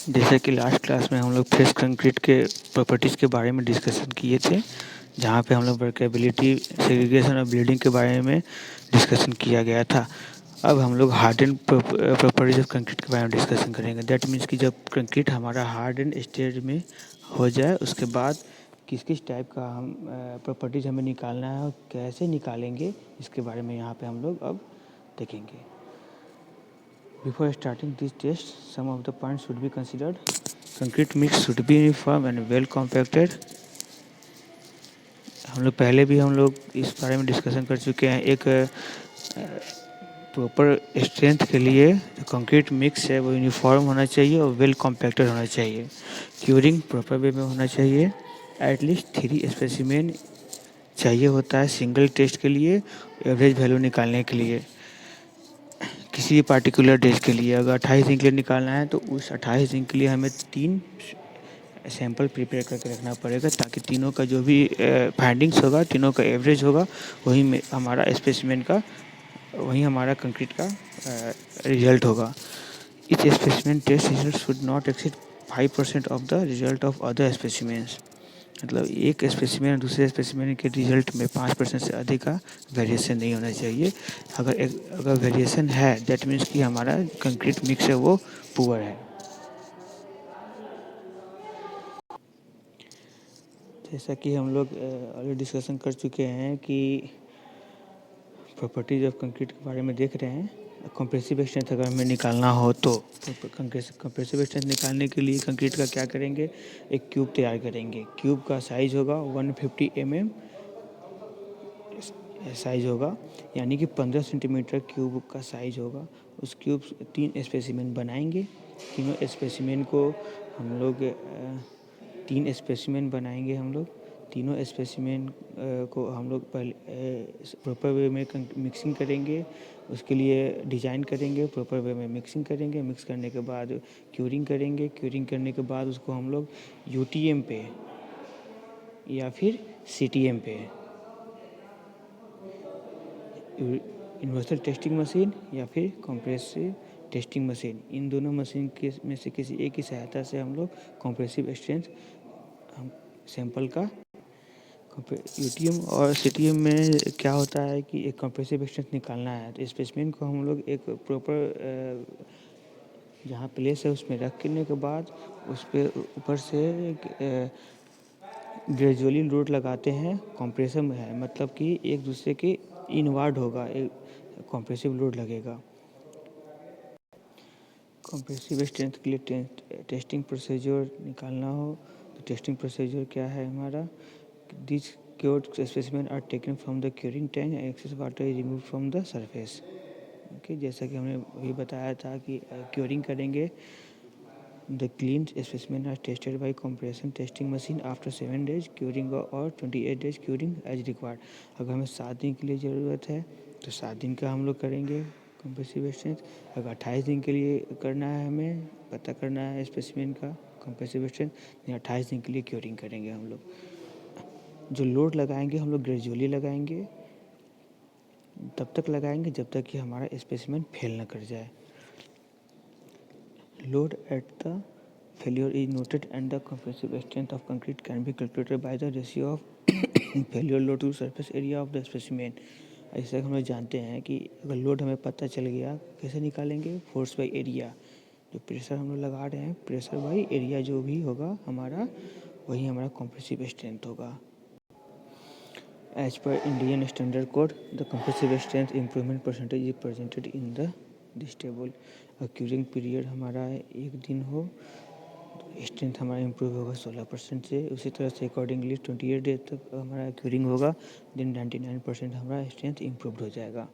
जैसे कि last class में हम लोग फ्रेश कंक्रीट के प्रॉपर्टीज़ के बारे में डिस्कशन किए थे, जहाँ पे हम लोग वर्केबिलिटी, सेग्रीगेशन और बिल्डिंग के बारे में डिस्कशन किया गया था। अब हम लोग हार्डन प्रॉपर्टीज ऑफ कंक्रीट के बारे में डिस्कशन करेंगे। दैट मीन्स कि जब कंक्रीट हमारा हार्डन स्टेज में हो जाए, उसके बाद किस किस टाइप का हम प्रॉपर्टीज़ हमें निकालना है और कैसे निकालेंगे, इसके बारे में यहाँ पे हम लोग अब देखेंगे। Before starting this test, some of the points should be considered. Concrete mix should be uniform and well compacted. हम लोग इस बारे में डिस्कशन कर चुके हैं। एक प्रॉपर स्ट्रेंथ के लिए जो कंक्रीट मिक्स है वो यूनिफॉर्म होना चाहिए और वेल कॉम्पैक्टेड होना चाहिए। क्यूरिंग प्रॉपर वे में होना चाहिए। एटलीस्ट 3 स्पेसिमेन चाहिए होता है सिंगल टेस्ट के लिए, एवरेज वैल्यू निकालने के लिए। किसी पार्टिकुलर डेज के लिए अगर 28 दिन के लिए निकालना है तो उस 28 दिन के लिए हमें 3 सैंपल प्रिपेयर करके रखना पड़ेगा, ताकि तीनों का जो भी फाइंडिंग्स होगा, तीनों का एवरेज होगा, वही में हमारा स्पेसिमेन का, वही हमारा कंक्रीट का रिजल्ट होगा। Each specimen test result should not exceed 5% of the result of other specimens. मतलब एक स्पेसिमेन दूसरे स्पेसिमेन के रिजल्ट में 5% से अधिक का वेरिएशन नहीं होना चाहिए। अगर वेरिएशन है, दैट मीन्स कि हमारा कंक्रीट मिक्स है वो पुअर है। जैसा कि हम लोग ऑलरेडी डिस्कशन कर चुके हैं कि प्रॉपर्टीज ऑफ कंक्रीट के बारे में देख रहे हैं। कंप्रेसिव स्ट्रेंथ अगर हमें निकालना हो तो कंप्रेसिव स्ट्रेंथ निकालने के लिए कंक्रीट का क्या करेंगे, एक क्यूब तैयार करेंगे। क्यूब का साइज़ होगा 150 mm साइज़ होगा, यानी कि 15 सेंटीमीटर क्यूब का साइज़ होगा। उस क्यूब 3 स्पेसिमेन बनाएंगे। तीनों स्पेसिमेन को हम लोग 3 स्पेसिमेन बनाएंगे। हम लोग तीनों स्पेसिमेन को हम लोग पहले प्रॉपर वे में मिक्सिंग करेंगे। उसके लिए डिज़ाइन करेंगे, प्रॉपर वे में मिक्सिंग करेंगे। मिक्स करने के बाद क्यूरिंग करेंगे। क्यूरिंग करने के बाद उसको हम लोग यूटीएम पे या फिर सीटीएम पे, यूनिवर्सल टेस्टिंग मशीन या फिर कंप्रेसिव टेस्टिंग मशीन, इन दोनों मशीन के में से किसी एक की सहायता से हम लोग कंप्रेसिव स्ट्रेंथ हम सैंपल का यूटीएम और सीटीएम में क्या होता है कि एक कंप्रेसिव स्ट्रेंथ निकालना है तो स्पेसिमेन को हम लोग एक प्रॉपर जहाँ प्लेस है उसमें रखने के बाद उस पर ऊपर से ग्रेजुअली लोड लगाते हैं। कंप्रेसर में है मतलब कि एक दूसरे के इनवर्ड होगा, एक कंप्रेसिव लोड लगेगा। कंप्रेसिव स्ट्रेंथ के लिए टेस्टिंग प्रोसीजर निकालना हो तो टेस्टिंग प्रोसीजर क्या है हमारा, this cured specimen are taken from the curing tank and excess water is remove from the surface. Okay, जैसा कि हमने अभी बताया था कि क्यूरिंग करेंगे। The clean specimen are tested by compression testing machine after 7 days curing और 28 days curing as required. अगर हमें 7 दिन के लिए ज़रूरत है तो 7 दिन का हम लोग करेंगे कंप्रेसिव स्ट्रेंथ। अगर 28 दिन के लिए करना है, हमें पता करना है स्पेसिमेन का कंप्रेसिव स्ट्रेंथ, तो 28 दिन के लिए क्यूरिंग करेंगे हम लोग। जो लोड लगाएंगे हम लोग ग्रेजुअली लगाएंगे, तब तक लगाएंगे जब तक कि हमारा स्पेसिमेन फेल ना कर जाए। Load at the failure is noted and the compressive strength of concrete can be calculated by the ratio of failure load to surface area of the specimen। ऐसा हम लोग जानते हैं कि अगर लोड हमें पता चल गया, कैसे निकालेंगे, फोर्स बाई एरिया। जो प्रेशर हम लोग लगा रहे हैं, प्रेशर बाई एरिया जो भी होगा हमारा, वही हमारा कंप्रेसिव स्ट्रेंथ होगा। As per Indian standard code the compressive strength improvement percentage is presented in this table. Curing period हमारा 1 दिन हो तो स्ट्रेंथ हमारा इम्प्रूव होगा 16% से। उसी तरह से अकॉर्डिंगली 28 डेज तक हमारा क्यूरिंग होगा, देन 99% हमारा स्ट्रेंथ इम्प्रूव हो जाएगा।